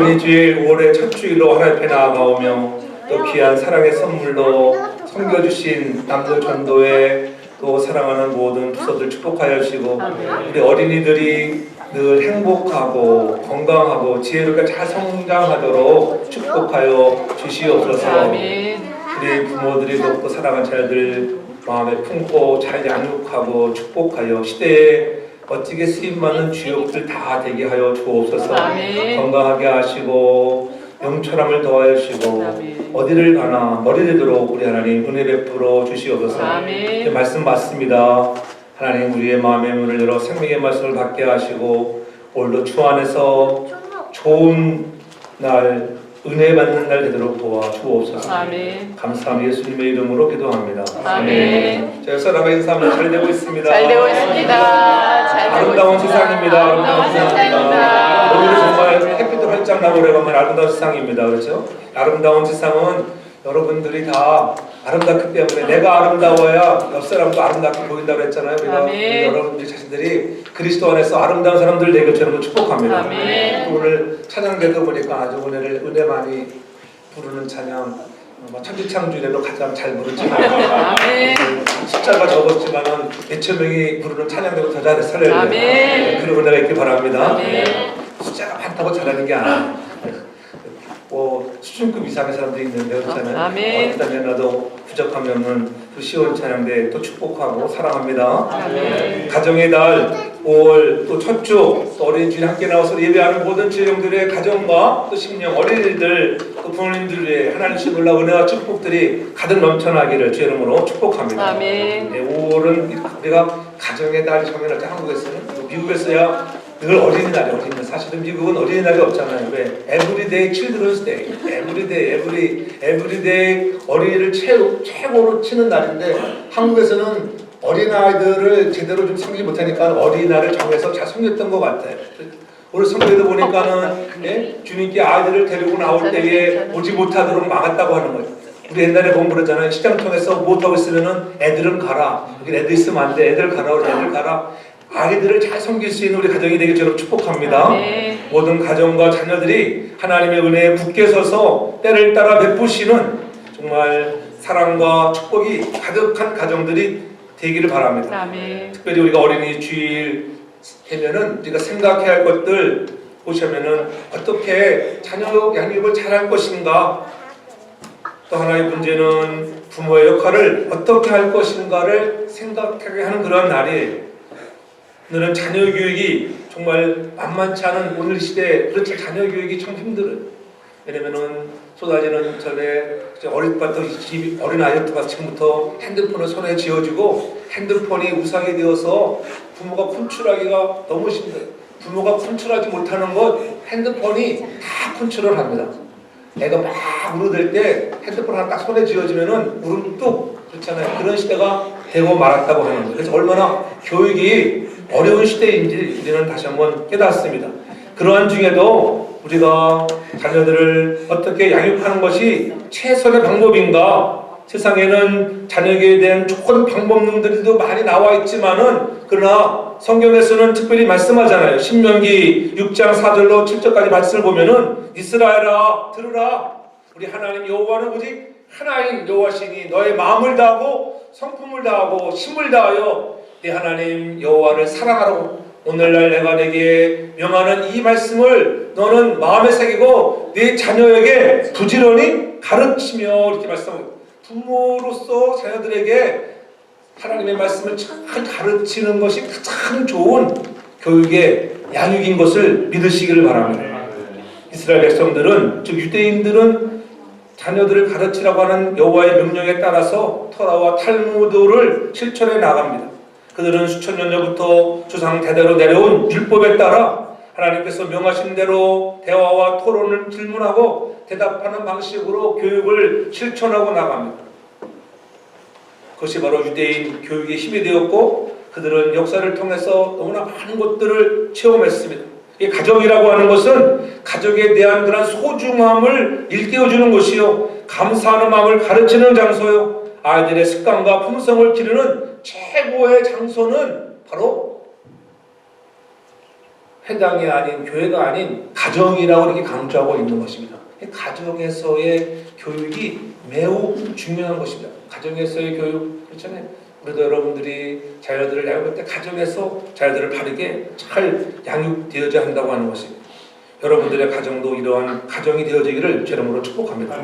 어린이 주일 5월의 첫 주일로 하나님 앞에 나아가오며 또 귀한 사랑의 선물로 섬겨주신 남도 전도회 또 사랑하는 모든 부서들 축복하여 주시고 우리 어린이들이 늘 행복하고 건강하고 지혜롭게 잘 성장하도록 축복하여 주시옵소서. 우리 부모들이 돕고 사랑한 자녀들 마음에 품고 잘 양육하고 축복하여 시대에 멋지게 쓰임받는 주역들 다 되게 하여 주옵소서. 건강하게 하시고 영철함을 더하여 주시고 어디를 가나 머리 되도록 우리 하나님 은혜 베풀어 주시옵소서. 말씀 맞습니다. 하나님 우리의 마음의 문을 열어 생명의 말씀을 받게 하시고 오늘도 주 안에서 좋은 날 은혜 받는 날 되도록 도와주옵소서. 감사합니다. 예수님의 이름으로 기도합니다. 아멘. 자, 역사라가 인사하면 잘 되고 있습니다. 잘 되고 있습니다. 아름다운 세상입니다. 아름다운 세상입니다. 오늘은 정말 햇빛도 활짝 나고 오래간만에 아름다운 세상입니다. 그렇죠? 아름다운 세상은 여러분들이 다 아름답기 때문에 내가 아름다워야 옆 사람도 아름답게 보인다고 했잖아요. 우리 여러분들 자신들이 그리스도 안에서 아름다운 사람들 되길 저는 축복합니다. 또 오늘 찬양대도 보니까 아주 은혜 많이 부르는 찬양 천지창조일에도 가장 잘 부르지만 숫자가 적었지만은 몇천 명이 부르는 찬양대도 더 잘 살려야 돼요. 그런 은혜가 있길 바랍니다. 숫자가 많다고 잘하는 게 아니에요. 수준급 이상의 사람들이 있는데 그렇잖아요. 일단 나도 부족하면은 또 시온 찬양대 또 축복하고 사랑합니다. 가정의 달 5월 또 첫 주 어린이집에 함께 나와서 예배하는 모든 지령들의 가정과 또 심령 어린이들 또 부모님들 위해 하나님의 놀라운 은혜와 축복들이 가득 넘쳐나기를 주 이름으로 축복합니다. 5월은 우리가 가정의 달 정해놨 한국에서는 미국에서야 늘 어린이날이 어린이날. 사실은 미국은 어린이날이 없잖아요. 왜? Everyday Children's Day. Everyday 어린이를 최고로 치는 날인데 한국에서는 어린아이들을 제대로 좀 섬기지 못하니까 어린이날을 정해서 잘 섬겼던 것 같아요. 오늘 성경에도 보니까는 주님께 아이들을 데리고 나올 때에 오지 못하도록 막았다고 하는 거예요. 우리 옛날에 공부했잖아요. 시장 통해서 못하고 있으면은 애들은 가라. 여기 애들 있으면 안 돼. 애들 가라. 우리 애들 가라. 아이들을 잘 섬길 수 있는 우리 가정이 되길 저는 축복합니다. 모든 가정과 자녀들이 하나님의 은혜에 굳게 서서 때를 따라 베푸시는 정말 사랑과 축복이 가득한 가정들이 되기를 바랍니다. 특별히 우리가 어린이 주일 되면은 우리가 생각해야 할 것들 보시면은 어떻게 자녀 양육을 잘할 것인가, 또 하나의 문제는 부모의 역할을 어떻게 할 것인가를 생각하게 하는 그런 날이에요. 오늘은 자녀 교육이 정말 만만치 않은 오늘 시대에 그렇지 자녀 교육이 참 힘들어요. 왜냐면은 쏟아지는 전에 어릴 때부터 어린 아이부터 지금부터 핸드폰을 손에 쥐어주고 핸드폰이 우상이 되어서 부모가 컨트롤하기가 너무 힘들어요. 부모가 컨트롤하지 못하는 것 핸드폰이 다 컨트롤 합니다. 애가 막 울어댈 때 핸드폰 하나 딱 손에 쥐어주면은 울음 뚝 그렇잖아요. 그런 시대가 되고 말았다고 하는 거예요. 그래서 얼마나 교육이 어려운 시대인지 우리는 다시 한번 깨닫습니다. 그러한 중에도 우리가 자녀들을 어떻게 양육하는 것이 최선의 방법인가? 세상에는 자녀에게 대한 좋은 방법론들도 많이 나와 있지만은 그러나 성경에서는 특별히 말씀하잖아요. 신명기 6장 4절로 7절까지 말씀을 보면은 이스라엘아 들으라. 우리 하나님 여호와는 오직 하나인 여호와시니 너의 마음을 다하고 성품을 다하고 힘을 다하여 네 하나님 여호와를 사랑하라고 오늘날 내가 내게 명하는 이 말씀을 너는 마음에 새기고 네 자녀에게 부지런히 가르치며 이렇게 말씀합니다. 부모로서 자녀들에게 하나님의 말씀을 잘 가르치는 것이 가장 좋은 교육의 양육인 것을 믿으시기를 바랍니다. 이스라엘 백성들은 즉 유대인들은 자녀들을 가르치라고 하는 여호와의 명령에 따라서 토라와 탈무드를 실천해 나갑니다. 그들은 수천 년 전부터 조상 대대로 내려온 율법에 따라 하나님께서 명하신 대로 대화와 토론을 질문하고 대답하는 방식으로 교육을 실천하고 나갑니다. 그것이 바로 유대인 교육의 힘이 되었고 그들은 역사를 통해서 너무나 많은 것들을 체험했습니다. 이 가정이라고 하는 것은 가족에 대한 그런 소중함을 일깨워주는 것이요 감사하는 마음을 가르치는 장소요 아이들의 습관과 품성을 기르는 최고의 장소는 바로 회당이 아닌 교회가 아닌 가정이라고 이렇게 강조하고 있는 것입니다. 가정에서의 교육이 매우 중요한 것입니다. 가정에서의 교육 그렇잖아요. 우리도 여러분들이 자녀들을 양육할 때 가정에서 자녀들을 바르게 잘 양육되어야 한다고 하는 것입니다. 여러분들의 가정도 이러한 가정이 되어지기를 제 이름으로 축복합니다.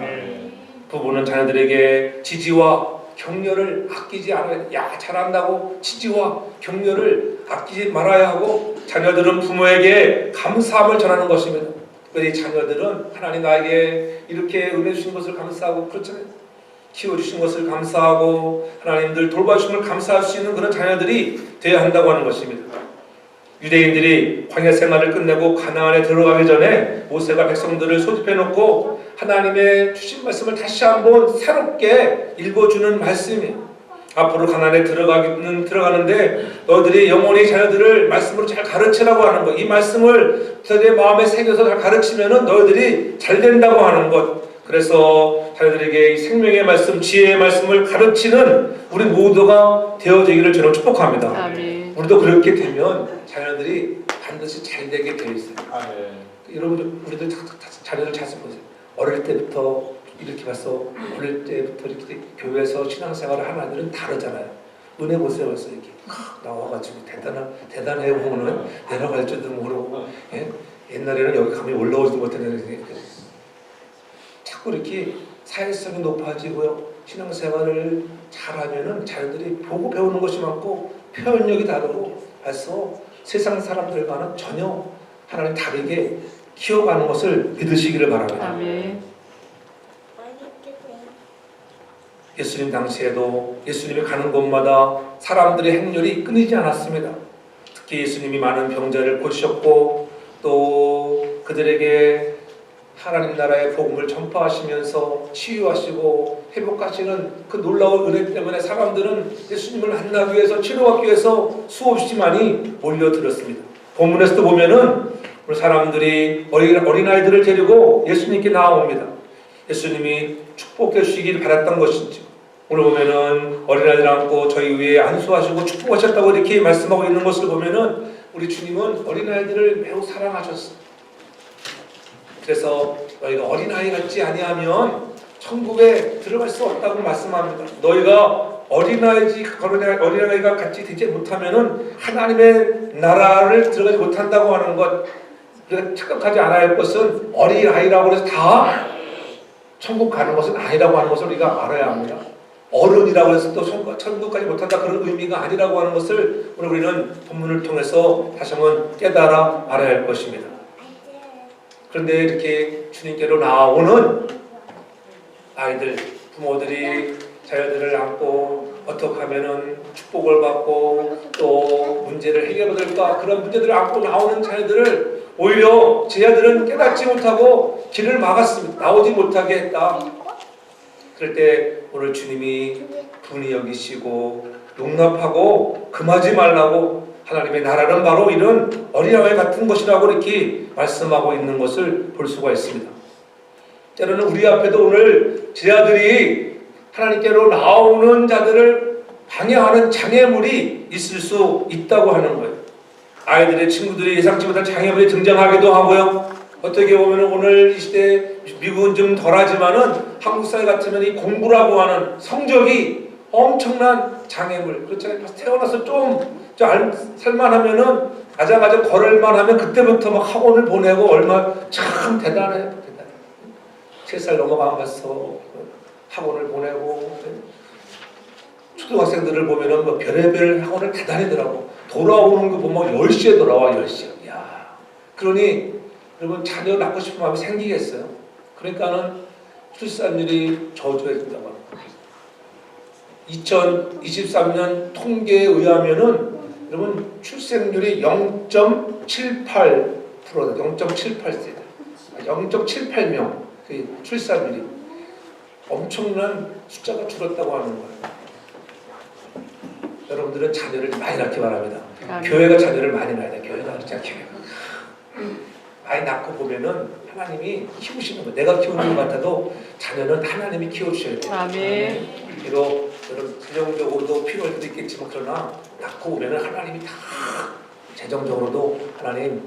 부부는 자녀들에게 지지와 격려를 아끼지 않아야 야 잘한다고 지지와 격려를 아끼지 말아야 하고 자녀들은 부모에게 감사함을 전하는 것입니다. 특별히 자녀들은 하나님 나에게 이렇게 은혜 주신 것을 감사하고 그렇잖아요. 키워주신 것을 감사하고 하나님들 돌봐주신 걸 감사할 수 있는 그런 자녀들이 되어야 한다고 하는 것입니다. 유대인들이 광야 생활을 끝내고 가나안에 들어가기 전에 모세가 백성들을 소집해 놓고 하나님의 주신 말씀을 다시 한번 새롭게 읽어주는 말씀이에요. 앞으로 가나안에 들어가는데 너희들이 영원히 자녀들을 말씀으로 잘 가르치라고 하는 것. 이 말씀을 너희들의 마음에 새겨서 잘 가르치면은 너희들이 잘 된다고 하는 것. 그래서 자녀들에게 이 생명의 말씀, 지혜의 말씀을 가르치는 우리 모두가 되어지기를 저는 축복합니다. 아멘. 우리도 그렇게 되면 자녀들이 반드시 잘 되게 되어 있어요. 여러분, 우리도 자녀들 잘 보세요. 어릴 때부터 이렇게 가서 어릴 때부터 이렇게 교회에서 신앙생활을 하는 아이들은 다르잖아요. 은혜 보세요, 벌써 이렇게 나와가지고 대단해 보면은 내려갈 줄도 모르고, 예? 옛날에는 여기 가면 올라오지도 못했는데 자꾸 이렇게 사회성이 높아지고요. 신앙생활을 잘하면은 자녀들이 보고 배우는 것이 많고 표현력이 다르고 해서 세상 사람들과는 전혀 하나님 다르게 키워가는 것을 믿으시기를 바랍니다. 아멘. 예수님 당시에도 예수님이 가는 곳마다 사람들의 행렬이 끊이지 않았습니다. 특히 예수님이 많은 병자를 고치셨고 또 그들에게 하나님 나라의 복음을 전파하시면서 치유하시고 회복하시는 그 놀라운 은혜 때문에 사람들은 예수님을 만나기 위해서 치료하기 위해서 수없이 많이 몰려들었습니다. 본문에서도 보면은 우리 사람들이 어린아이들을 데리고 예수님께 나옵니다. 예수님이 축복해 주시길 바랐던 것인지 오늘 보면은 어린아이들 안고 저희 위에 안수하시고 축복하셨다고 이렇게 말씀하고 있는 것을 보면은 우리 주님은 어린아이들을 매우 사랑하셨어요. 그래서 너희가 어린아이 같지 아니하면 천국에 들어갈 수 없다고 말씀합니다. 너희가 어린아이가 같이 되지 못하면은 하나님의 나라를 들어가지 못한다고 하는 것. 그래서 착각하지 않아야 할 것은 어린아이라고 해서 다 천국 가는 것은 아니라고 하는 것을 우리가 알아야 합니다. 어른이라고 해서 또 천국까지 못한다 그런 의미가 아니라고 하는 것을 우리는 본문을 통해서 다시 한번 깨달아 알아야 할 것입니다. 그런데 이렇게 주님께로 나오는 아이들, 부모들이 자녀들을 안고 어떻게 하면은 축복을 받고 또 문제를 해결받을까 그런 문제들을 안고 나오는 자녀들을 오히려 제자들은 깨닫지 못하고 길을 막았습니다. 나오지 못하게 했다. 그럴 때 오늘 주님이 분이 여기시고 용납하고 금하지 말라고 하나님의 나라는 바로 이런 어린아이 같은 것이라고 이렇게 말씀하고 있는 것을 볼 수가 있습니다. 때로는 우리 앞에도 오늘 제자들이 하나님께로 나오는 자들을 방해하는 장애물이 있을 수 있다고 하는 거예요. 아이들의 친구들이 예상치 못한 장애물이 등장하기도 하고요. 어떻게 보면 오늘 이 시대 미국은 좀 덜하지만은 한국 사회 같으면 이 공부라고 하는 성적이 엄청난 장애물. 그렇잖아요. 태어나서 좀 살만하면은 아장아장 걸을만 하면 그때부터 막 학원을 보내고 얼마 참 대단해요. 3살 넘어가면서 학원을 보내고 초등학생들을 보면은 뭐 별의별 학원을 대단히더라고. 돌아오는 거 보면 10시에 돌아와 10시에. 야, 그러니 여러분 자녀 낳고 싶은 마음이 생기겠어요. 그러니까는 출산율이 저조해진다고 합니다. 2023년 통계에 의하면은 여러분 출생률이 0.78%다. 0.78세다. 0.78명 그 출산율이 엄청난 숫자가 줄었다고 하는 거예요. 여러분들은 자녀를 많이 낳기 바랍니다. 교회가 자녀를 많이 낳아야 돼. 교회가 그렇지 않게 많이 낳고 보면은 하나님이 키우시는 거예요. 내가 키우는 것 같아도 자녀는 하나님이 키워주셔야 돼요. 아멘. 비록 여러분 재정적으로도 필요할 수도 있겠지만 그러나 낳고 보면은 하나님이 다 재정적으로도 하나님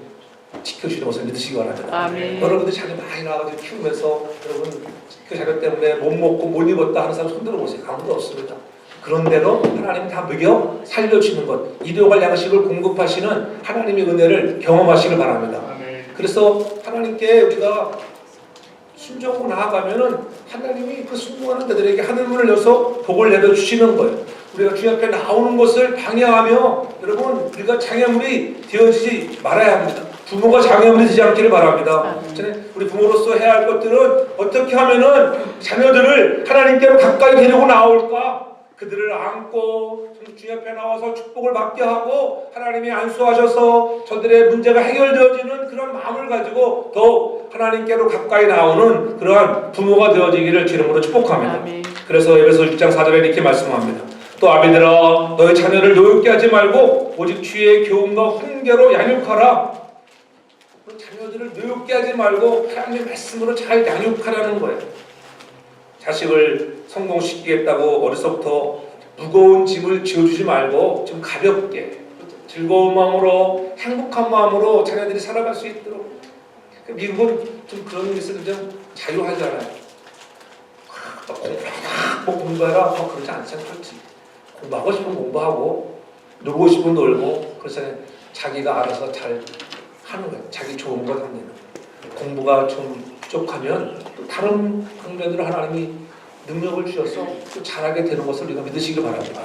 지켜주시는 것을 믿으시기 바랍니다. 아멘. 여러분들 자녀 많이 낳아가지고 키우면서 여러분 그 자녀 때문에 못 먹고 못 입었다 하는 사람 손들어 보세요. 아무도 없습니다. 그런데도 하나님 다 먹여 살려주시는 것, 일용할 양식을 공급하시는 하나님의 은혜를 경험하시길 바랍니다. 그래서 하나님께 우리가 순종하고 나아가면은 하나님이 그 순종하는 자들에게 하늘문을 열어서 복을 내려주시는 거예요. 우리가 주님 앞에 나오는 것을 방해하며 여러분 우리가 장애물이 되어지지 말아야 합니다. 부모가 장애물이 되지 않기를 바랍니다. 우리 부모로서 해야 할 것들은 어떻게 하면은 자녀들을 하나님께로 가까이 데리고 나올까? 그들을 안고 주님 앞에 나와서 축복을 받게 하고 하나님이 안수하셔서 저들의 문제가 해결되어지는 그런 마음을 가지고 더욱 하나님께로 가까이 나오는 그러한 부모가 되어지기를 주님으로 축복합니다. 아멘. 그래서 에베소 6장 4절에 이렇게 말씀합니다. 또 아비들아 너희 자녀를 노엽게 하지 말고 오직 주의 교훈과 훈계로 양육하라. 자녀들을 노엽게 하지 말고 하나님의 말씀으로 잘 양육하라는 거예요. 자식을 성공시키겠다고 어려서부터 무거운 짐을 지어주지 말고 좀 가볍게 즐거운 마음으로 행복한 마음으로 자녀들이 살아갈 수 있도록. 미국은 좀 그런 것을 좀 자유하잖아요. 뭐 공부해라 그러지 않잖아요. 그렇지. 공부하고 싶으면 공부하고 놀고 싶으면 놀고 그래서 자기가 알아서 잘 하는 거예요. 자기 좋은 걸 하는 거예요. 공부가 좀 부족하면 또 다른 방면으로 하나님이 능력을 주셔서 또 잘하게 되는 것을 우리가 믿으시기 바랍니다.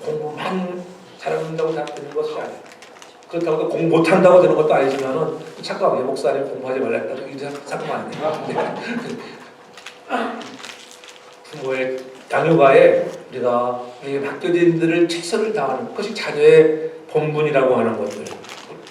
공부만 잘한다고 다 되는 것이 아니에요. 그렇다고 또 공부 못한다고 되는 것도 아니지만은 잠깐만요. 목사님 공부하지 말랬다. 이제 잠깐만 안 돼요. 부모의 양육아에 우리가 맡겨진들을 최선을 다하는 그것이 자녀의 본분이라고 하는 것들.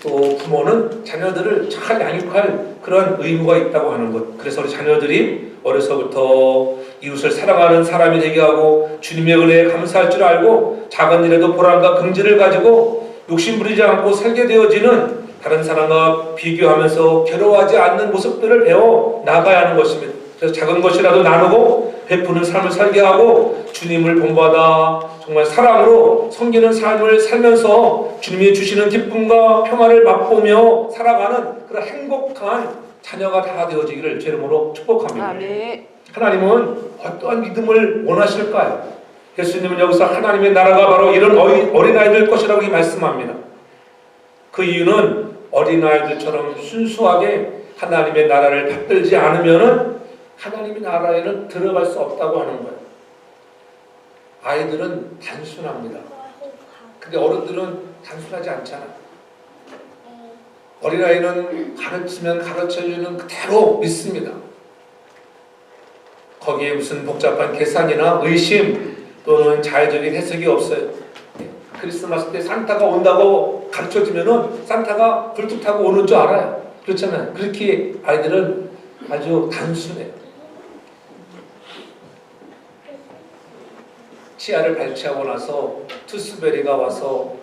또 부모는 자녀들을 잘 양육할 그런 의무가 있다고 하는 것. 그래서 우리 자녀들이 어려서부터 이웃을 사랑하는 사람이 되게 하고 주님의 은혜에 감사할 줄 알고 작은 일에도 보람과 긍지를 가지고 욕심 부리지 않고 살게 되어지는 다른 사람과 비교하면서 괴로워하지 않는 모습들을 배워 나가야 하는 것입니다. 그래서 작은 것이라도 나누고 베푸는 삶을 살게 하고 주님을 본받아 정말 사랑으로 섬기는 삶을 살면서 주님이 주시는 기쁨과 평화를 맛보며 살아가는 그런 행복한 자녀가 다 되어지기를 제 이름으로 축복합니다. 아멘. 하나님은 어떠한 믿음을 원하실까요? 예수님은 여기서 하나님의 나라가 바로 이런 어린아이들 것이라고 말씀합니다. 그 이유는 어린아이들처럼 순수하게 하나님의 나라를 받들지 않으면 하나님의 나라에는 들어갈 수 없다고 하는 거예요. 아이들은 단순합니다. 근데 어른들은 단순하지 않잖아요. 어린아이는 가르치면 가르쳐주는 그대로 믿습니다. 거기에 무슨 복잡한 계산이나 의심 또는 자의적인 해석이 없어요. 크리스마스 때 산타가 온다고 가르쳐주면은 산타가 불뚝 타고 오는 줄 알아요. 그렇잖아요. 그렇게 아이들은 아주 단순해요. 치아를 발치하고 나서 투스베리가 와서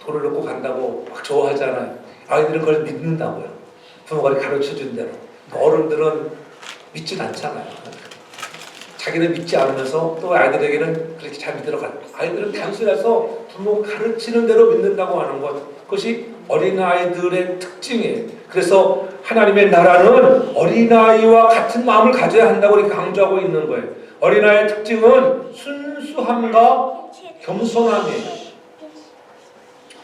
돌을 놓고 간다고 막 좋아하잖아요. 아이들은 그걸 믿는다고요. 부모가 가르쳐준 대로. 어른들은 믿진 않잖아요. 자기는 믿지 않으면서 또 아이들에게는 그렇게 잘 믿으러 아이들은 단순해서 부모 가르치는 대로 믿는다고 하는 것. 그것이 어린아이들의 특징이에요. 그래서 하나님의 나라는 어린아이와 같은 마음을 가져야 한다고 이렇게 강조하고 있는 거예요. 어린아이의 특징은 순수함과 겸손함이에요.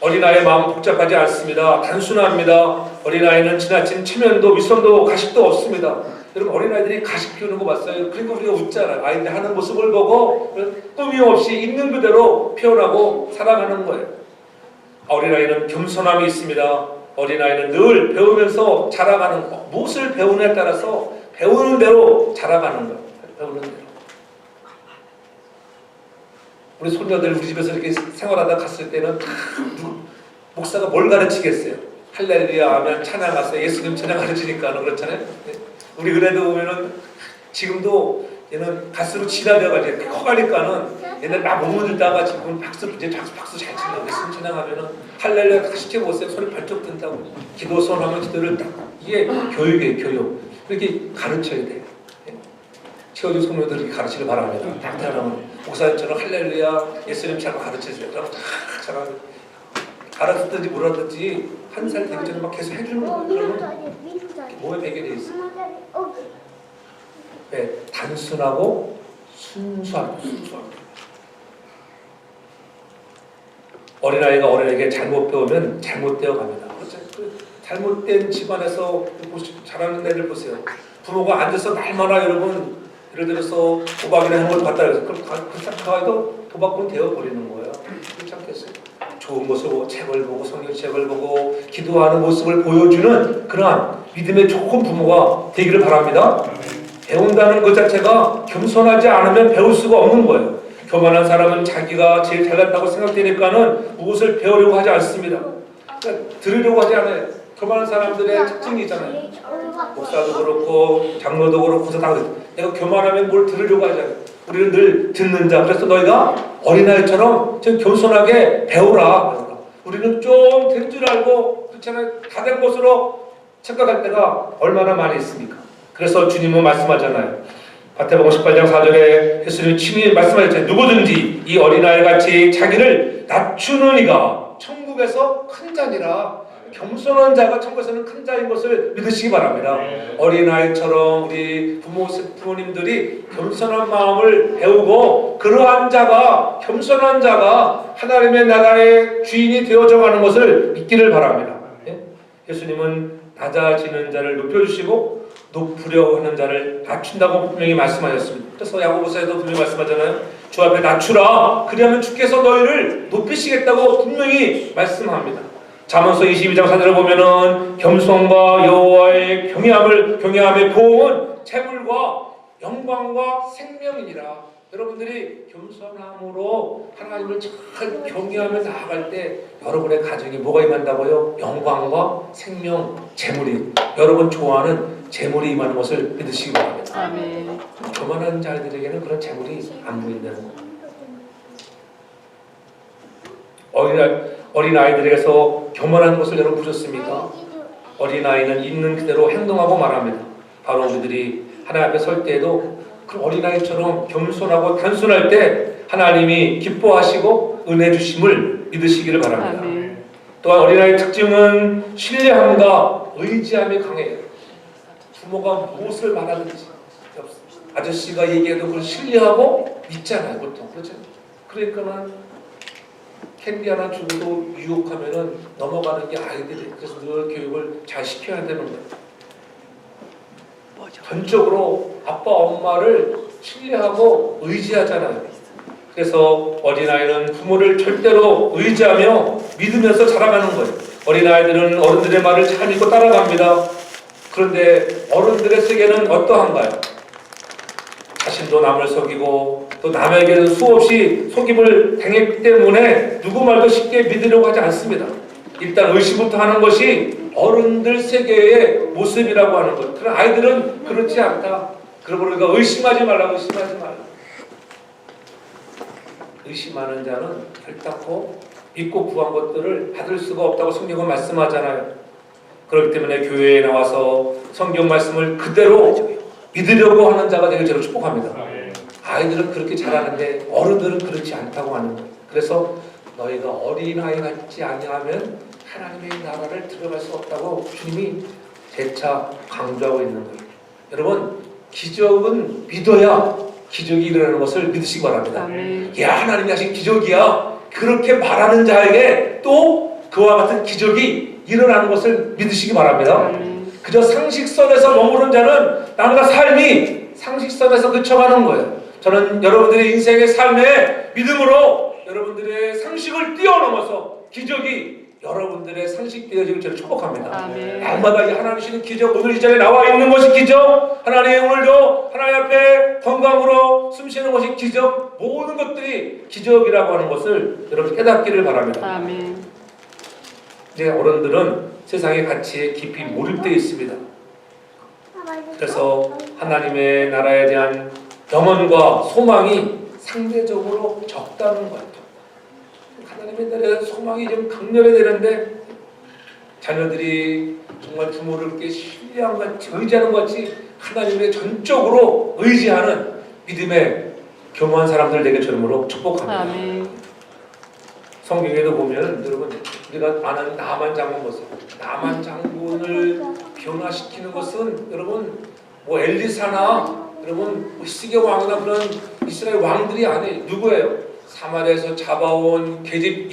어린아이의 마음은 복잡하지 않습니다. 단순합니다. 어린아이는 지나친 체면도 미선도 가식도 없습니다. 여러분 어린아이들이 가식 피우는 거 봤어요? 그러니까 우리가 웃잖아요. 아이들 하는 모습을 보고 꾸밈 없이 있는 그대로 표현하고 살아가는 거예요. 어린아이는 겸손함이 있습니다. 어린아이는 늘 배우면서 자라가는 거. 무엇을 배우느냐에 따라서 배우는 대로 자라가는 거예요. 배우는 대로. 우리 손녀들 우리 집에서 이렇게 생활하다 갔을 때는 목사가 뭘 가르치겠어요? 할렐루야 하면 찬양하세요. 예수님 찬양 가르치니까 그렇잖아요. 우리 은혜도 보면은 지금도 얘는 가수로 진화되어가지고 커가니까는 옛날 막 못 들다가 지금 박수 잘 치려고 예수님 찬양하면은 할렐루야 다 시켜보세요. 소리 발쩍 든다고. 기도 선하면 기도를 딱 이게 교육이에요. 교육. 이렇게 가르쳐야 돼요. 채워준 성도들 이렇게 가르치길 바랍니다. 딱 하면 목사님처럼 할렐루야 예수님 잘 가르쳐줘요. 그럼 딱 잘하고 알아듣든지 몰아듣든지 한 살 되기 전에 막 계속 해주는 거예요. 그러면 뭐에 배경이 있어? 네, 단순하고 순수한. 어린아이가 어린아이에게 잘못 배우면 잘못되어 갑니다. 그 잘못된 집안에서 자라는 애들 보세요. 부모가 앉아서 날마다 여러분 예를 들어서 도박이나 하는 걸 갖다 해서 그럼 그 아이도 도박꾼 되어버리는 거예요. 그렇지 않겠어요? 좋은 모습, 책을 보고 성경책을 보고 기도하는 모습을 보여주는 그러한 믿음의 좋은 부모가 되기를 바랍니다. 배운다는 것 자체가 겸손하지 않으면 배울 수가 없는 거예요. 교만한 사람은 자기가 제일 잘났다고 생각되니까는 무엇을 배우려고 하지 않습니다. 그러니까 들으려고 하지 않아요. 교만한 사람들의 특징이 있잖아요. 목사도 그렇고 장로도 그렇고 다 그래요. 내가 교만하면 뭘 들으려고 하지 않아요. 우리는 늘 듣는 자. 그래서 너희가 어린아이처럼 좀 겸손하게 배우라. 우리는 좀 된 줄 알고 그렇잖아요. 다 된 것으로 착각할 때가 얼마나 많이 있습니까? 그래서 주님은 말씀하잖아요. 마태복음 18장 4절에 예수님이 친히 말씀하셨잖아요. 누구든지 이 어린아이같이 자기를 낮추는 이가 천국에서 큰 자니라. 겸손한 자가 천국에서는 큰 자인 것을 믿으시기 바랍니다. 어린아이처럼 우리 부모님들이 겸손한 마음을 배우고 그러한 자가 겸손한 자가 하나님의 나라의 주인이 되어져 가는 것을 믿기를 바랍니다. 예수님은 낮아지는 자를 높여주시고 높으려고 하는 자를 낮춘다고 분명히 말씀하셨습니다. 그래서 야고보서에도 분명히 말씀하잖아요. 주 앞에 낮추라. 그리하면 주께서 너희를 높이시겠다고 분명히 말씀합니다. 잠언서 22장 4절을 보면은 겸손과 여호와의 경외함의 보응은 재물과 영광과 생명이니라. 여러분들이 겸손함으로 하나님을 잘 경외하며 나아갈 때 여러분의 가정에 뭐가 임한다고요? 영광과 생명, 재물이 여러분 좋아하는 재물이 임하는 것을 믿으시기 바랍니다. 아멘. 교만한 자들에게는 그런 재물이 안 보인다는 거예요. 어린아이들에게서 교만한 것을 여러분 보셨습니까? 어린아이는 있는 그대로 행동하고 말합니다. 바로 우리들이 하나님 앞에 설 때에도 그 어린아이처럼 겸손하고 단순할 때 하나님이 기뻐하시고 은혜 주심을 믿으시기를 바랍니다. 아멘. 또한 어린아이의 특징은 신뢰함과 의지함이 강해요. 부모가 무엇을 말하든지 아저씨가 얘기해도 그걸 신뢰하고 믿잖아요. 보통 그렇죠? 그러니까는 캔디 하나 주고도 유혹하면은 넘어가는 게 아이들이. 그래서 늘 교육을 잘 시켜야 되는 거예요. 전적으로 아빠 엄마를 신뢰하고 의지하잖아요. 그래서 어린아이는 부모를 절대로 의지하며 믿으면서 자라가는 거예요. 어린아이들은 어른들의 말을 잘 믿고 따라갑니다. 그런데 어른들의 세계는 어떠한가요? 자신도 남을 속이고 또 남에게는 수없이 속임을 당했기 때문에 누구 말도 쉽게 믿으려고 하지 않습니다. 일단 의심부터 하는 것이 어른들 세계의 모습이라고 하는 것. 그런 아이들은 그렇지 않다. 그러고 우리가 의심하지 말라고. 의심하지 말라. 의심하는 자는 결단코 믿고 구한 것들을 받을 수가 없다고 성경은 말씀하잖아요. 그렇기 때문에 교회에 나와서 성경 말씀을 그대로 믿으려고 하는 자가 되길 저는 축복합니다. 아이들은 그렇게 잘하는데 어른들은 그렇지 않다고 하는 거예요. 그래서 너희가 어린아이 같지 아니하면 하나님의 나라를 들어갈 수 없다고 주님이 재차 강조하고 있는 거예요. 여러분, 기적은 믿어야 기적이 일어나는 것을 믿으시기 바랍니다. 야, 하나님이 하신 기적이야. 그렇게 말하는 자에게 또 그와 같은 기적이 일어나는 것을 믿으시기 바랍니다. 그저 상식선에서 머무른 자는 남과 삶이 상식선에서 그쳐가는 거예요. 저는 여러분들의 인생의 삶에 믿음으로 여러분들의 상식을 뛰어넘어서 기적이 여러분들의 상식 되어지길 저는 축복합니다. 날마다 하나님 주시는 기적, 오늘 이 자리에 나와 있는 것이 기적, 하나님 오늘도 하나님 앞에 건강으로 숨쉬는 것이 기적, 모든 것들이 기적이라고 하는 것을 여러분 깨닫기를 바랍니다. 이제 어른들은 세상의 가치에 깊이 몰입되어 있습니다. 그래서 하나님의 나라에 대한 염원과 소망이 상대적으로 적다는 거예요. 하나님의 나라에 소망이 좀 강렬해야 되는데 자녀들이 정말 부모를 이렇게 신뢰한 것 같이 의지하는 것 같이 하나님의 전적으로 의지하는 믿음의 교만한 사람들 되게 저름으로 축복합니다. 성경에도 보면 여러분 우리가 아는 나만 장군 모습, 나만 장군을 변화시키는 것은 여러분 뭐 엘리사나 여러분 뭐 히스기야 왕이나 그런 이스라엘 왕들이 아니에요. 누구예요? 사마리아에서 잡아온 계집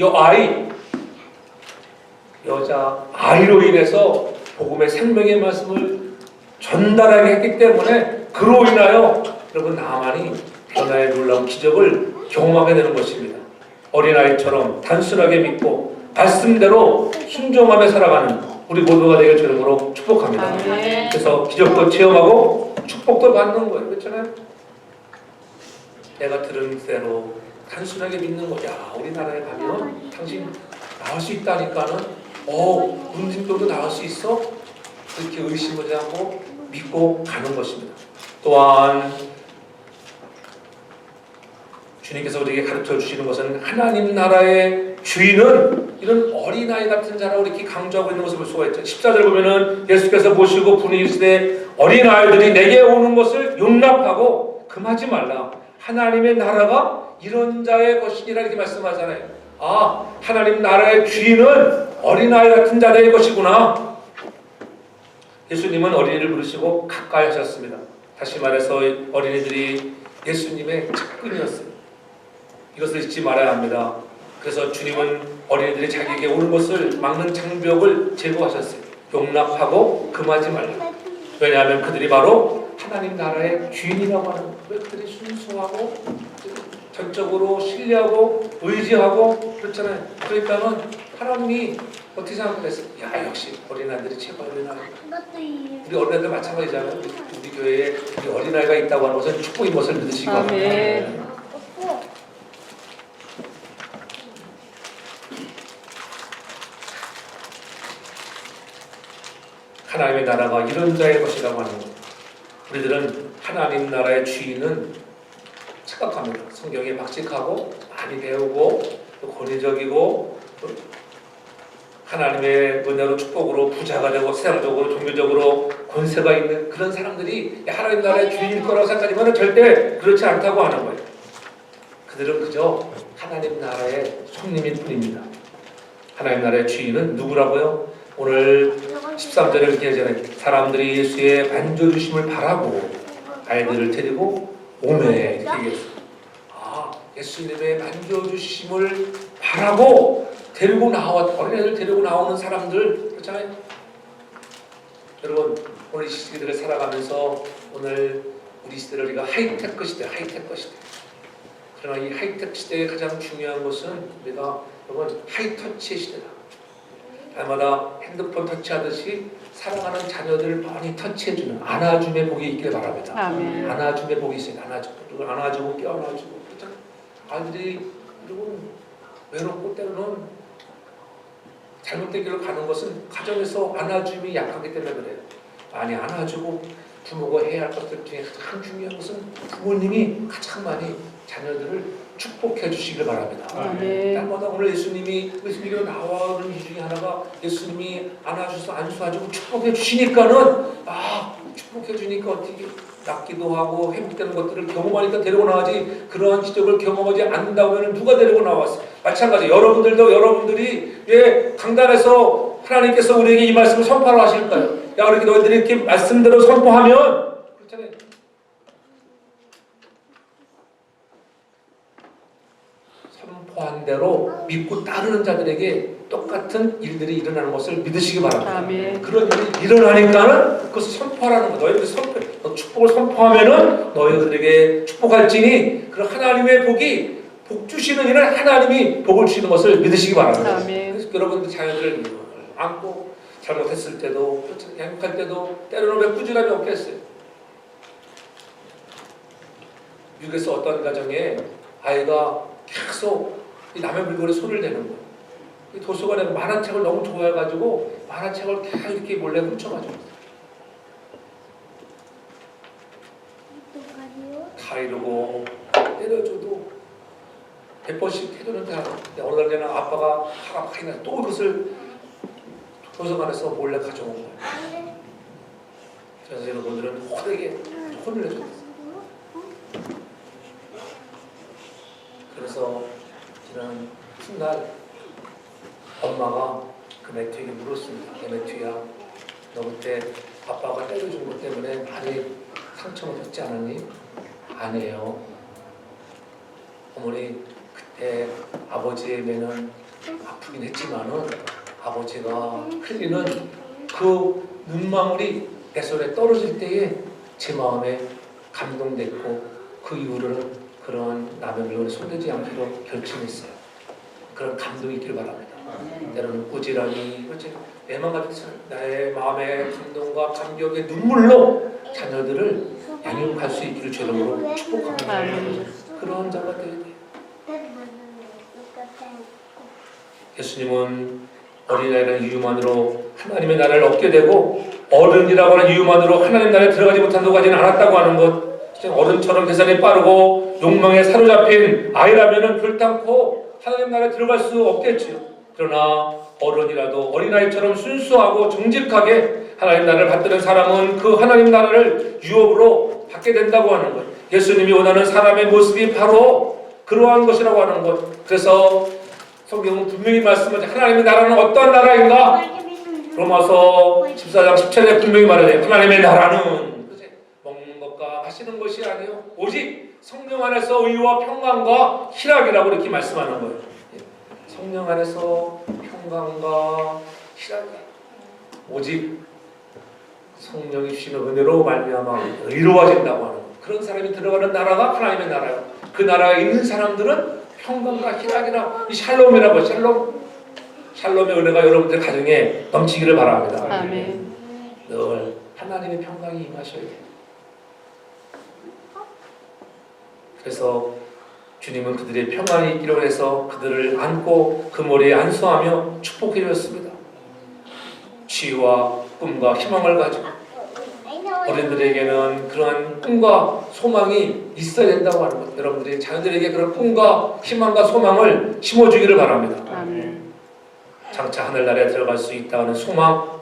여자 아이로 인해서 복음의 생명의 말씀을 전달하게 했기 때문에 그로 인하여 여러분 나만이 변화의 놀라운 기적을 경험하게 되는 것입니다. 어린아이처럼 단순하게 믿고 말씀대로 순종하며 살아가는 우리 모두가 되길 주님으로 축복합니다. 그래서 기적도 체험하고 축복도 받는 거예요. 그렇잖아요? 내가 들은 대로 단순하게 믿는 거야. 우리나라에 가면 당신 나올 수 있다니까는 문진병도 나올 수 있어? 그렇게 의심하지 않고 믿고 가는 것입니다. 또한 주님께서 우리에게 가르쳐 주시는 것은 하나님 나라의 주인은 이런 어린아이 같은 자라고 이렇게 강조하고 있는 것을 볼 수가 있죠. 14절 보면은 예수께서 보시고 분이 이르시되 어린아이들이 내게 오는 것을 용납하고 금하지 말라. 하나님의 나라가 이런 자의 것이니라 이렇게 말씀하잖아요. 하나님 나라의 주인은 어린아이 같은 자들의 것이구나. 예수님은 어린이를 부르시고 가까이 하셨습니다. 다시 말해서 어린이들이 예수님의 측근이었어요. 이것을 잊지 말아야 합니다. 그래서 주님은 어린이들이 자기에게 오는 것을 막는 장벽을 제거하셨어요. 용납하고 금하지 말라. 왜냐하면 그들이 바로 하나님 나라의 주인이라고 하는 왜 그들이 순수하고 전적으로 신뢰하고 의지하고 그렇잖아요. 그러니까는 하나님이 어떻게 생각했어요? 야 역시 어린아이들이 최고 어린아이. 우리 어린아이들 마찬가지잖아요. 우리 교회에 우리 어린아이가 있다고 하는 것은 축복인 것을 믿으시기 바랍니다. 하나님의 나라가 이런 자의 것이라고 하는 것. 우리들은 하나님 나라의 주인은 착각합니다. 성경에 박식하고 많이 배우고 또 권위적이고 또 하나님의 은혜로 축복으로 부자가 되고 세상적으로 종교적으로 권세가 있는 그런 사람들이 하나님 나라의 주인일 거라고 생각하지만 절대 그렇지 않다고 하는 거예요. 그들은 그저 하나님 나라의 손님일 뿐입니다. 하나님 나라의 주인은 누구라고요? 오늘 13절에 이렇게 하잖아요. 사람들이 예수의 만져주심을 바라고 아이들을 데리고 오매 이렇게 얘기했어요. 예수님의 만져주심을 바라고 데리고 어린애들 데리고 나오는 사람들 그렇잖아요. 여러분 오늘 이 시대를 살아가면서 오늘 우리 시대를 우리가 하이테크 시대 그러나 이 하이테크 시대의 가장 중요한 것은 우리가 여러분 하이터치의 시대다. 날마다 핸드폰 터치하듯이 사랑하는 자녀들을 많이 터치해주는 안아줌의 복이 있길 바랍니다. 아멘. 안아줌의 복이 있어요. 안아주고 껴안아주고 아이들이 여러분 외롭고 때로는 잘못된 길로 가는 것은 가정에서 안아줌이 약하기 때문에 그래요. 많이 안아주고 부모가 해야 할 것들 중에 가장 중요한 것은 부모님이 가장 많이 자녀들을 축복해 주시길 바랍니다. 날마다 오늘 예수님으로 나오는 이 중에 하나가 예수님이 안아주셔서 안수해주고 축복해 주시니까는 축복해 주니까 어떻게 낫기도 하고 회복되는 것들을 경험하니까 데리고 나가지 그러한 기적을 경험하지 않는다면 누가 데리고 나왔어요? 마찬가지 여러분들이 왜 강단에서 하나님께서 우리에게 이 말씀을 선포하러 하실까요? 야 이렇게 너희들이 이렇게 말씀대로 선포하면 그렇잖아요. 선포한 대로 믿고 따르는 자들에게 똑같은 일들이 일어나는 것을 믿으시기 바랍니다. 아멘. 그런 일이 일어나니까는 그것을 선포하라는 거예요. 너희들이 선포해. 축복을 선포하면은 너희들에게 축복할지니 그런 하나님의 복이 복 주시는 일은 하나님이 복을 주시는 것을 믿으시기 바랍니다. 아멘. 그래서 여러분들 자녀들을 안고 잘못했을 때도 양육할 때도 때로는 왜 꾸준함이 없겠어요. 미국에서 어떤 가정에 아이가 계속 남의 물건에 손을 대는 거예요. 도서관에 만화책을 너무 좋아해가지고 만화책을 계속 이렇게 몰래 훔쳐가지고 다 이러고 때려줘도 100번씩 해주는데 어느 날에는 아빠가 화가 많이 나서 또 그것을 도서관에서 몰래 가져온 거예요. 그래서 여러분들은 호되게 혼을 내줬어요. 그래서 지난 훗날 엄마가 그 매튜에게 물었습니다. 매튜야, 너 그때 아빠가 때려준 것 때문에 많이 상처받았지 않았니? 아니에요. 어머니, 그때 아버지의 매는 아프긴 했지만은 아버지가 흘리는 그 눈망울이 내 손에 떨어질 때에 제 마음에 감동됐고 그 이후로는 그런 남의 물건에 손대지 않기로 결심했어요. 그런 감동이 있길 바랍니다. 때로는 꾸지람이 내만 가득 찬 나의 마음의 감동과 감격의 눈물로 자녀들을 양육할 수 있기를 주 이름으로 축복합니다. 그런 자가 되어야 돼요. 예수님은 어린아이라는 이유만으로 하나님의 나라를 얻게 되고 어른이라고 하는 이유만으로 하나님 나라에 들어가지 못한다고 하지는 않았다고 하는 것. 어른처럼 계산이 빠르고 욕망에 사로잡힌 아이라면 결단코 하나님 나라에 들어갈 수 없겠지요. 그러나 어른이라도 어린아이처럼 순수하고 정직하게 하나님 나라를 받드는 사람은 그 하나님 나라를 유업으로 받게 된다고 하는 것. 예수님이 원하는 사람의 모습이 바로 그러한 것이라고 하는 것. 그래서 성경은 분명히 말씀하죠. 하나님의 나라는 어떠한 나라인가? 로마서 14장 17절에 분명히 말해요. 하나님의 나라는 먹는 것과 마시는 것이 아니요 오직 성령 안에서 의와 평강과 희락이라고 이렇게 말씀하는 거예요. 성령 안에서 평강과 희락이 오직 성령이 주시는 은혜로 말미암아 의로워진다고 하는 것. 그런 사람이 들어가는 나라가 하나님의 나라예요. 그 나라에 있는 사람들은 평강과 희락이라 이 샬롬이라고 샬롬의 은혜가 여러분들 가정에 넘치기를 바랍니다. 아멘. 늘 하나님의 평강이 임하셔야 돼요. 그래서 주님은 그들의 평안이 있기로 해서 그들을 안고 그 머리에 안수하며 축복해 주었습니다. 지혜와 꿈과 희망을 가지고 어린들에게는 그러한 꿈과 소망이 있어야 된다고 하는 것. 여러분들이 자녀들에게 그런 꿈과 희망과 소망을 심어주기를 바랍니다. 아멘. 장차 하늘나라에 들어갈 수 있다는 소망,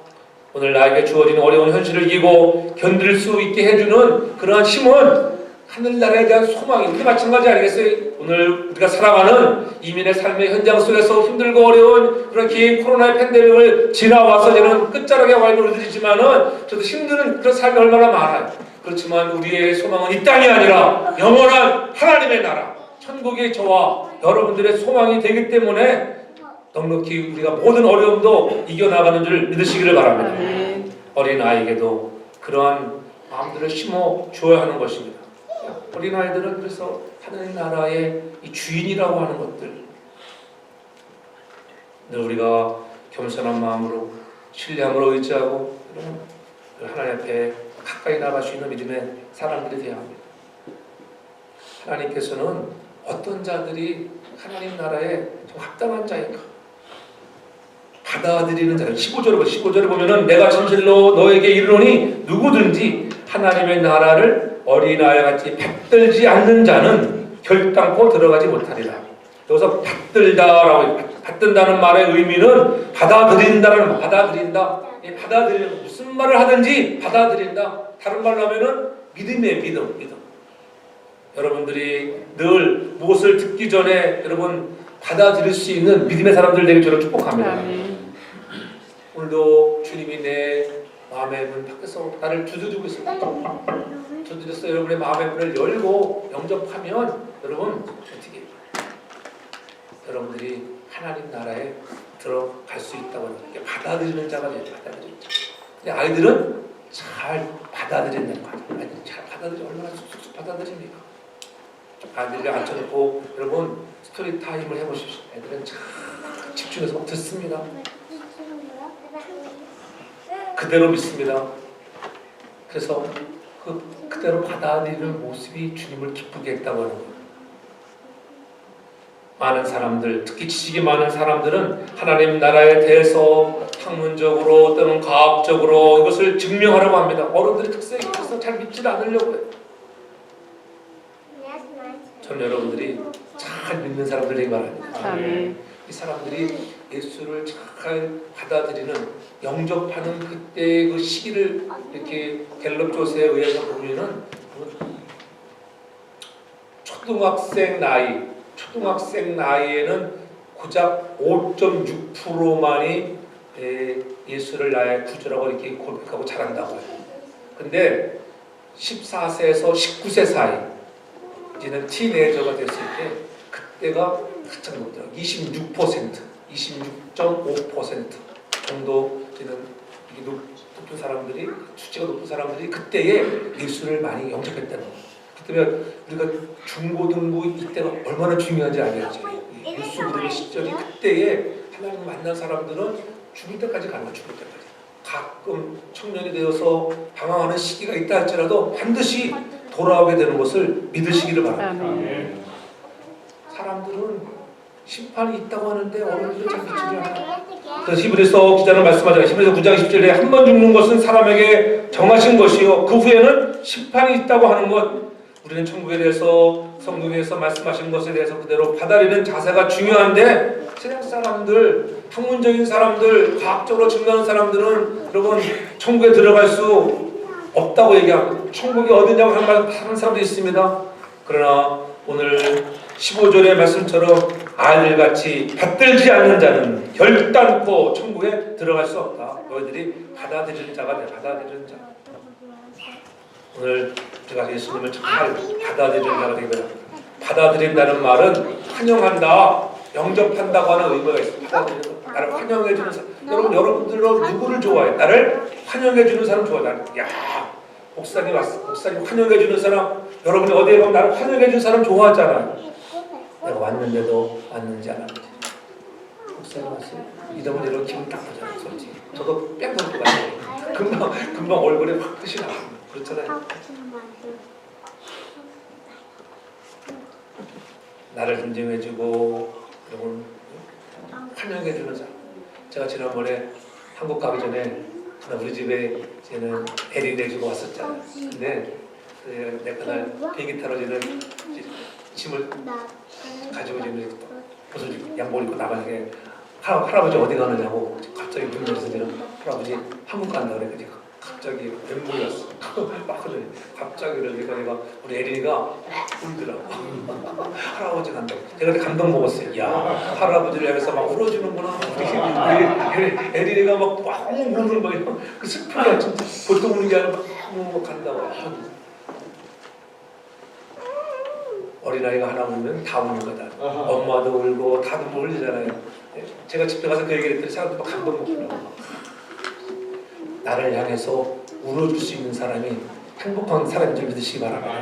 오늘 나에게 주어진 어려운 현실을 이기고 견딜 수 있게 해주는 그러한 힘은 하늘나라에 대한 소망이 마찬가지 아니겠어요? 오늘 우리가 살아가는 이민의 삶의 현장 속에서 힘들고 어려운 그런 긴 코로나의 팬데믹을 지나와서 저는 끝자락에 와 있는 우리들이지만은 저도 힘든 그런 삶이 얼마나 많아요. 그렇지만 우리의 소망은 이 땅이 아니라 영원한 하나님의 나라, 천국의 저와 여러분들의 소망이 되기 때문에 넉넉히 우리가 모든 어려움도 이겨나가는 줄 믿으시기를 바랍니다. 아멘. 어린아이에게도 그러한 마음들을 심어 주어야 하는 것입니다. 어린아이들은 그래서 하나님 나라의 이 주인이라고 하는 것들 늘 우리가 겸손한 마음으로 신뢰함으로 의지하고 하나님 앞에 가까이 나갈 수 있는 믿음의 사람들이 되어야 합니다. 하나님께서는 어떤 자들이 하나님 나라에 좀 합당한 자인가 받아들이는 자들. 15절을 보면은 내가 진실로 너에게 이르노니 누구든지 하나님의 나라를 어린아이 같이 받들지 않는 자는 결단코 들어가지 못하리라. 여기서 받들다라고 받든다는 말의 의미는 받아들인다라는 말. 받아들인다. 받아들이는 무슨 말을 하든지 받아들인다. 다른 말로 하면은 믿음이에요. 믿음. 여러분들이 늘 무엇을 듣기 전에 여러분 받아들일 수 있는 믿음의 사람들 되길 저를 축복합니다. 아멘. 오늘도 주님이 내 마음의 문 밖에서 나를 두드리고 있습니다. 두드려서 여러분의 마음의 문을 열고 영접하면 여러분 어떻게 여러분들이 하나님 나라에 들어갈 수 있다고 이렇게 받아들이는 자가 돼요. 받아들이는 자. 근데 아이들은 잘 받아들인다는 거예요. 아이들이 잘 얼마나 쑥쑥 받아들입니까? 아이들을 앉혀놓고 여러분 스토리 타임을 해보십시오. 애들은 잘 집중해서 듣습니다. 그대로 믿습니다. 그래서 그대로 받아들이는 모습이 주님을 기쁘게 했다고 하는 거예요. 많은 사람들, 특히 지식이 많은 사람들은 하나님 나라에 대해서 학문적으로 또는 과학적으로 이것을 증명하려고 합니다. 어른들의 특성이 있어서 잘 믿지 않으려고 해요. 전 여러분들이 잘 믿는 사람들 되기 바랍니다. 아멘. 이 사람들이 예수를 잘 받아들이는 영접하는 그때의 그 시기를 이렇게 갤럽 조사에 의해서 보면은 초등학생 나이에는 고작 5.6%만이 예수를 나의 구주라고 이렇게 고백하고 자란다고요. 근데 14세에서 19세 사이, 이제는 티네이저가 됐을 때 그때가 가장 높더라고요. 26%, 26.5% 정도 되는 높은 사람들이, 수치가 높은 사람들이 그때에 예수를 많이 영접했다는 거예요. 그때면 우리가 중고등부 이때가 얼마나 중요한지 알겠지. 예수 믿는 시절이 그때에 하나님을 만난 사람들은 죽을 때까지 가는 거야. 죽을 때까지. 가끔 청년이 되어서 방황하는 시기가 있다 할지라도 반드시 돌아오게 되는 것을 믿으시기를 바랍니다. 사람들은 심판이 있다고 하는데 어른들은 잘 믿지 않아요. 그래서 히브리서 기자는 말씀하잖아요. 히브리서 9장 10절에 한 번 죽는 것은 사람에게 정하신 것이요 그 후에는 심판이 있다고 하는 것. 우리는 천국에 대해서 성경에서 말씀하신 것에 대해서 그대로 받아들이는 자세가 중요한데, 세상 사람들, 학문적인 사람들, 과학적으로 증명하는 사람들은 여러분 천국에 들어갈 수 없다고 얘기하고 천국이 어디냐고 하는 사람도 있습니다. 그러나 오늘 15절의 말씀처럼 아이들같이 받들지 않는 자는 결단코 천국에 들어갈 수 없다. 너희들이 받아들이는 자가 돼. 받아들이는 자. 오늘 제가 예수님을 잘 받아들이는 자가 되기 바랍니다. 받아들인다는 말은 환영한다, 영접한다고 하는 의미가 있습니다. 받아들이는 거. 나를 환영해주는 사람. 여러분들로 누구를 좋아해? 나를 환영해주는 사람 좋아해. 야, 목사님 왔어. 목사님 환영해주는 사람. 여러분이 어디에 가면 나를 환영해주는 사람 좋아하잖아요. 내가 왔는데도 왔는지 안 왔는지. 목사님 왔어요. 이러면 이런 기분 나쁘잖아요. 솔직히. 저도 뺑 돌고 가요. 금방 얼굴에 확 끝이 나요. 그렇잖아요. 나를 존중해주고 여러분 환영해주는 사람. 제가 지난번에 한국 가기 전에 우리 집에 저는 애리 내주고 왔었잖아요. 근데 내가 그날 비행기 타러 저는 짐을 가지고 지금 옷을 양복 입고 나가는데 할아버지 어디 가느냐고 갑자기 문 열어서 저는 할아버지 한국 간다 그래. 갑자기 멘붕이 왔어. 막 그러더니 갑자기 그러니까 내가 우리 에린이가 울더라고. 할아버지 간다고. 내가 그때 감동 먹었어요. 야, 할아버지를 향해서 막 울어주는구나. 우리 에린이가 막 우는 거예요. 그 슬프게 진짜 보통 우는 게 아니라 막 간다고. 어린아이가 하나 울면 다 우는 거다. 엄마도 울고 다들 울리잖아요. 제가 집에 가서 그 얘기를 했더니 사람들 막 감동 먹더라고. 나를 향해서 울어줄 수 있는 사람이 행복한 사람인 줄 믿으시기 바랍니다.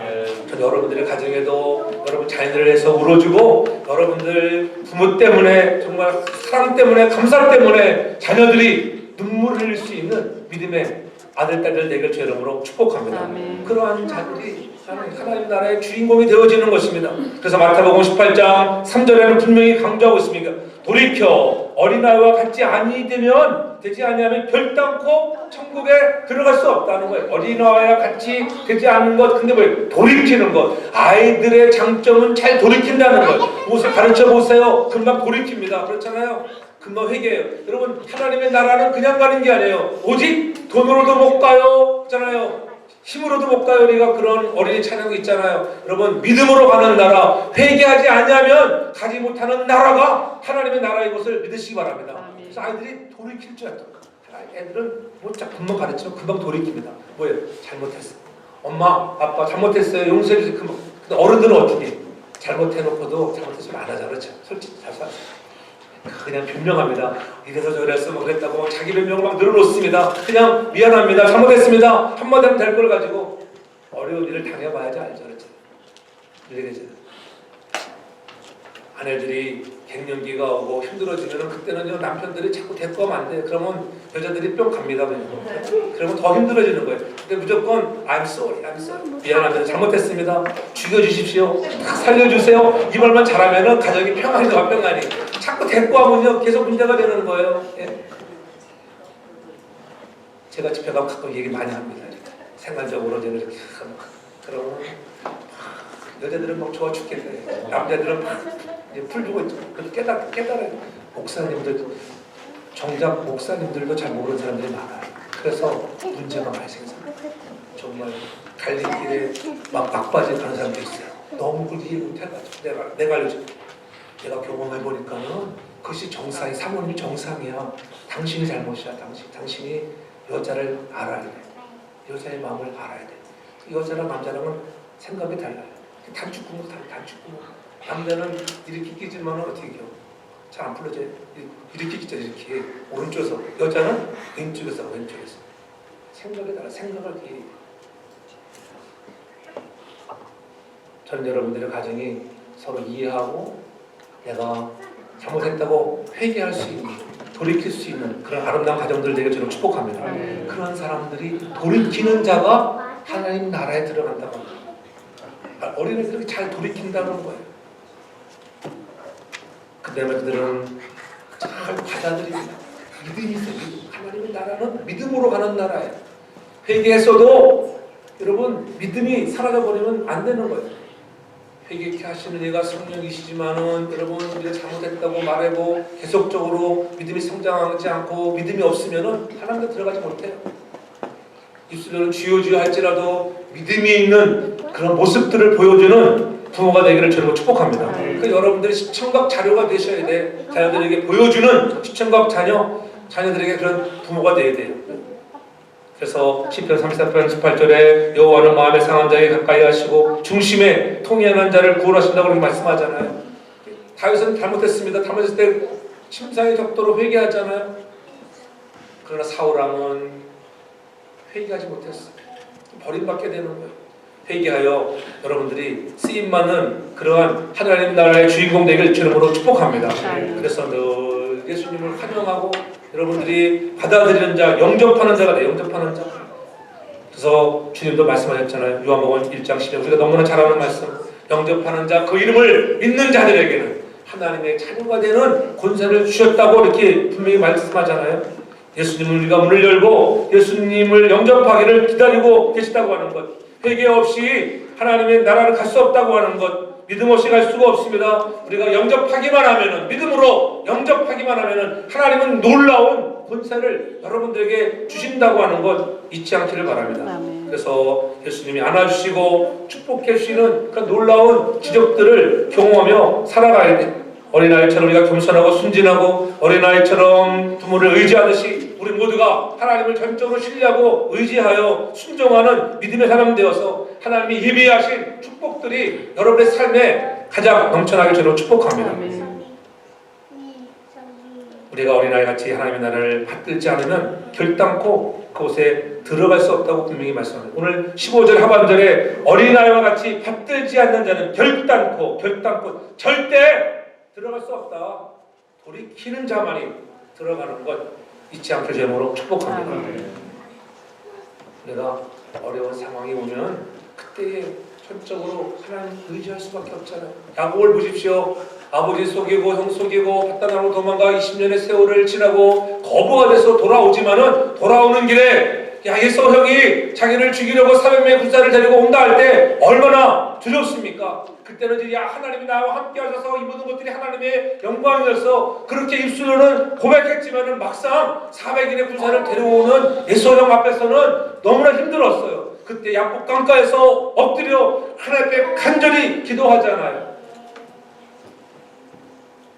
전 여러분들의 가정에도 여러분 자녀를 해서 울어주고 여러분들 부모 때문에 정말 사랑 때문에 감사 때문에 자녀들이 눈물을 흘릴 수 있는 믿음의 아들, 딸들 되길 주 이름으로 축복합니다. 아멘. 그러한 자들이 하나님 나라의 주인공이 되어지는 것입니다. 그래서 마태복음 18장 3절에는 분명히 강조하고 있습니다. 돌이켜 어린아이와 같이 되지 아니하면 결단코 천국에 들어갈 수 없다는 거예요. 어린아이와 같이 되지 않는 것, 근데 뭐예요? 돌이키는 것. 아이들의 장점은 잘 돌이킨다는 거예요. 무엇을 가르쳐 보세요. 금방 돌이킵니다. 그렇잖아요. 금방 회개해요. 여러분 하나님의 나라는 그냥 가는 게 아니에요. 오직 돈으로도 못 가요. 그렇잖아요. 힘으로도 못 가요. 우리가 그런 어린이 찬양이 있잖아요. 여러분 믿음으로 가는 나라, 회개하지 않으면 가지 못하는 나라가 하나님의 나라인 것을 믿으시기 바랍니다. 그래서 아이들이 돌이킬 줄 알아요. 애들은 뭐자 금방 가르치면 금방 돌이킵니다. 뭐예요? 잘못했어. 엄마, 아빠 잘못했어요. 용서해 주세요. 금방. 근데 어른들은 어떻게? 잘못해놓고도 잘못했으면 안 하자. 그렇죠? 솔직히 잘 살았어요. 그냥 변명합니다. 이래서 저래서 뭐 그랬다고 막 자기 변명을 막 늘어놓습니다. 그냥 미안합니다. 잘못했습니다. 한마디 하면 될 걸 가지고 어려운 일을 당해봐야지 알죠. 그렇죠? 이래야지. 아내들이 갱년기가 오고 힘들어지면 그때는요 남편들이 자꾸 대꾸하면 안 돼요. 그러면 여자들이 뿅 갑니다. 그러면 더 힘들어지는 거예요. 근데 무조건 I'm sorry. 미안합니다. 잘못했습니다. 죽여주십시오. 살려주세요. 이 말만 잘하면 가정이 평안이 더 평안이. 자꾸 대꾸하면요 계속 문제가 되는 거예요. 예. 제가 집에 가면 가끔 얘기 많이 합니다. 생활적으로 저는 이렇게 그러면 여자들은 막 좋아 죽겠네. 남자들은 막 풀 주고 있죠. 깨달아요. 목사님들 정작 목사님들도 잘 모르는 사람들이 많아요. 그래서 문제가 많이 생겨요. 정말 갈림길에 막 막바지 가는 사람도 있어요. 너무 그걸 이해 못해가지고 내가 알려줘. 내가 경험해 보니까는 그것이 정상이 사모님이 정상이야. 당신이 잘못이야. 당신이 여자를 알아야 돼. 여자의 마음을 알아야 돼. 여자랑 남자랑은 생각이 달라요. 단축구멍 단축구멍. 남자는 이렇게 끼지만 어떻게 끼워? 잘 안 풀어져요. 이렇게 끼죠. 이렇게 오른쪽에서. 여자는 왼쪽에서. 생각이 달라. 생각을 이렇게. 저는 여러분들의 가정이 서로 이해하고 내가 잘못했다고 회개할 수 있는, 돌이킬 수 있는 그런 아름다운 가정들을 되게 저는 축복합니다. 그런 사람들이 돌이키는 자가 하나님 나라에 들어간다고 합니다. 어린애들이 잘 돌이킨다는 거예요. 그다음에 그들은 잘 받아들입니다. 믿음이 있어요. 하나님의 나라는 믿음으로 가는 나라예요. 회개했어도 여러분 믿음이 사라져버리면 안 되는 거예요. 회개케 하시는 이가 성령이시지만은 여러분 우리가 잘못했다고 말하고 계속적으로 믿음이 성장하지 않고 믿음이 없으면은 하나님께 들어가지 못해요. 입술로는 주여 할지라도 믿음이 있는 그런 모습들을 보여주는 부모가 되기를 저는 축복합니다. 그러니까 여러분들이 시청각 자료가 되셔야 돼. 자녀들에게 보여주는 시청각 자녀들에게 그런 부모가 되어야 돼요. 그래서 시편 34편 18절에 여호와는 마음에 상한 자에게 가까이 하시고 중심에 통행한 자를 구원하신다고 그렇게 말씀하잖아요. 다윗은 잘못했습니다. 잘못했을 때 심사의 격도로 회개하잖아요. 그러나 사울왕은 회개하지 못했어요. 버림받게 되는 거예요. 회개하여 여러분들이 쓰임받는 그러한 하나님 나라의 주인공 되길 주님으로 축복합니다. 그래서 늘 예수님을 환영하고 여러분들이 받아들이는 자, 영접하는 자가 돼요. 영접하는 자. 그래서 주님도 말씀하셨잖아요. 요한복음 1장 10절 우리가 너무나 잘 아는 말씀. 영접하는 자, 그 이름을 믿는 자들에게는 하나님의 자녀가 되는 권세를 주셨다고 이렇게 분명히 말씀하잖아요. 예수님은 우리가 문을 열고 예수님을 영접하기를 기다리고 계시다고 하는 것. 회개 없이 하나님의 나라를 갈 수 없다고 하는 것. 믿음 없이 갈 수가 없습니다. 우리가 영접하기만 하면은, 믿음으로 영접하기만 하면은 하나님은 놀라운 권세를 여러분들에게 주신다고 하는 것 잊지 않기를 바랍니다. 그래서 예수님이 안아주시고 축복해 주시는 그 놀라운 기적들을 경험하며 살아가야 돼. 어린아이처럼 우리가 겸손하고 순진하고 어린아이처럼 부모를 의지하듯이 우리 모두가 하나님을 전적으로 신뢰하고 의지하여 순종하는 믿음의 사람 되어서 하나님이 예비하신 축복들이 여러분의 삶에 가장 넘쳐나게 저는 축복합니다. 우리가 어린아이같이 하나님의 나라를 받들지 않으면 결단코 그곳에 들어갈 수 없다고 분명히 말씀합니다. 오늘 15절 하반절에 어린아이와 같이 받들지 않는 자는 결단코 절대 들어갈 수 없다. 돌이키는 자만이 들어가는 것 잊지 않게 제목으로 축복합니다. 내가 어려운 상황이 오면 그때에 전적으로 하나님 의지할 수밖에 없잖아요. 야곱을 보십시오. 아버지 속이고 형 속이고 바다나로 도망가 20년의 세월을 지나고 거부가 돼서 돌아오지만은 돌아오는 길에 야 에서 형이 자기를 죽이려고 400명의 군사를 데리고 온다 할 때 얼마나 두렵습니까? 그때는 이제 야 하나님이 나와 함께 하셔서 이 모든 것들이 하나님의 영광이어서 그렇게 입술로는 고백했지만은 막상 400인의 군사를 데려오는 에서 형 앞에서는 너무나 힘들었어요. 그때 야곱 강가에서 엎드려 하나님 앞에 간절히 기도하잖아요.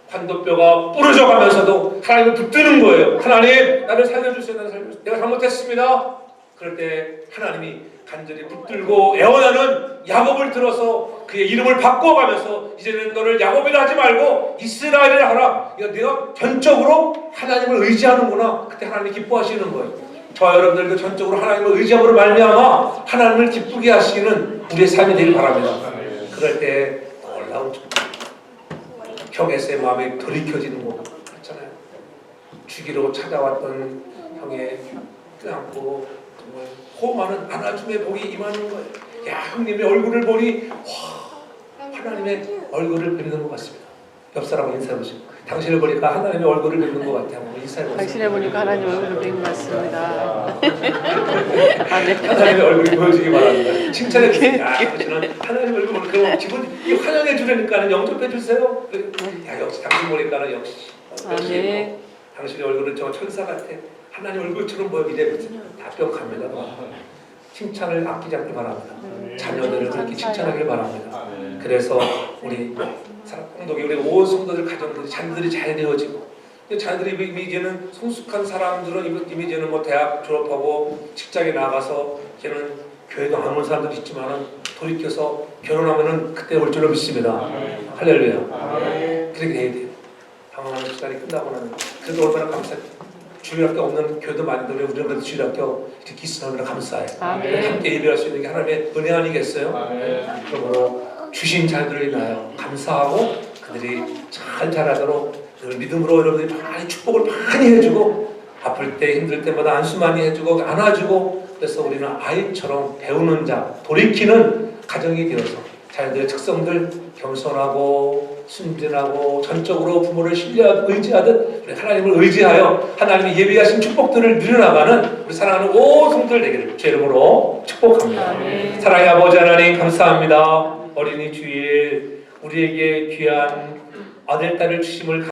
관도뼈가 부러져 가면서도 하나님을 붙드는 거예요. 하나님 나를 살려주세요. 나를 살려주세요. 내가 잘못했습니다. 그럴 때 하나님이 간절히 붙들고 애원하는 야곱을 들어서 그의 이름을 바꿔가면서 이제는 너를 야곱이라 하지 말고 이스라엘이라 하라. 내가 전적으로 하나님을 의지하는구나. 그때 하나님이 기뻐하시는 거예요. 저와 여러분들도 전적으로 하나님을 의지함으로 말미암아 하나님을 기쁘게 하시는 우리의 삶이 되길 바랍니다. 그럴 때 놀라운 형에서의 마음이 돌이켜지는 것 같잖아요. 죽이러 찾아왔던 형의 껴안고 정말 호흡하는 안아줌의 복이 임하는 거예요. 야 형님의 얼굴을 보니 와 하나님의 얼굴을 뵙는 것 같습니다. 옆 사람 인사해보시고 당신을 보니까 하나님의 얼굴을 뵙는 것 같아요. 인사해보세요. 당신을 보니까 하나님 얼굴을 뵌 것 같습니다. 하나님의 얼굴이 보여주기 바랍니다. 칭찬해 주세요. 저는 하나님의 얼굴 보니까 기분 환영해 주려니까는 영접해 주세요. 야 역시 당신 보니까는 역시 당신의 얼굴은 저 천사 같아. 하나님 얼굴처럼 보여 이래 답변 갑니다. 칭찬을 아끼지 않길 바랍니다. 자녀들을 그렇게 칭찬하길 바랍니다. 그래서 우리 성도기 우리 온 성도들 가정들이 자녀들이 잘 되어지고 자녀들이 이미 이제는 성숙한 사람들은 이미 이제는 뭐 대학 졸업하고 직장에 나가서 이제는 교회도 안 오는 사람들이 있지만은 돌이켜서 결혼하면은 그때 올 줄로 믿습니다. 할렐루야. 그렇게 해야 돼요. 방황하는 시간이 끝나고 나면 그래도 얼마나 감사해요. 주일학교 없는 교회도 많은데 우리는 그래도 주일학교 이렇게 있으면 감사해요. 함께 예배할 수 있는 게 하나님의 은혜 아니겠어요? 그러므로 주신 자녀들을 인하여 감사하고 그들이 잘 자라도록 늘 믿음으로 여러분들이 많이 축복을 많이 해주고 아플 때 힘들 때마다 안수 많이 해주고 안아주고 그래서 우리는 아이처럼 배우는 자 돌이키는 가정이 되어서 자녀들의 특성들 겸손하고 순진하고 전적으로 부모를 의지하듯 우리 하나님을 의지하여 하나님이 예비하신 축복들을 누려나가는 우리 사랑하는 온 성도들 되기를 주 이름으로 축복합니다. 사랑의 아버지 하나님 감사합니다. 어린이 주일 우리에게 귀한 아들 딸을 주심을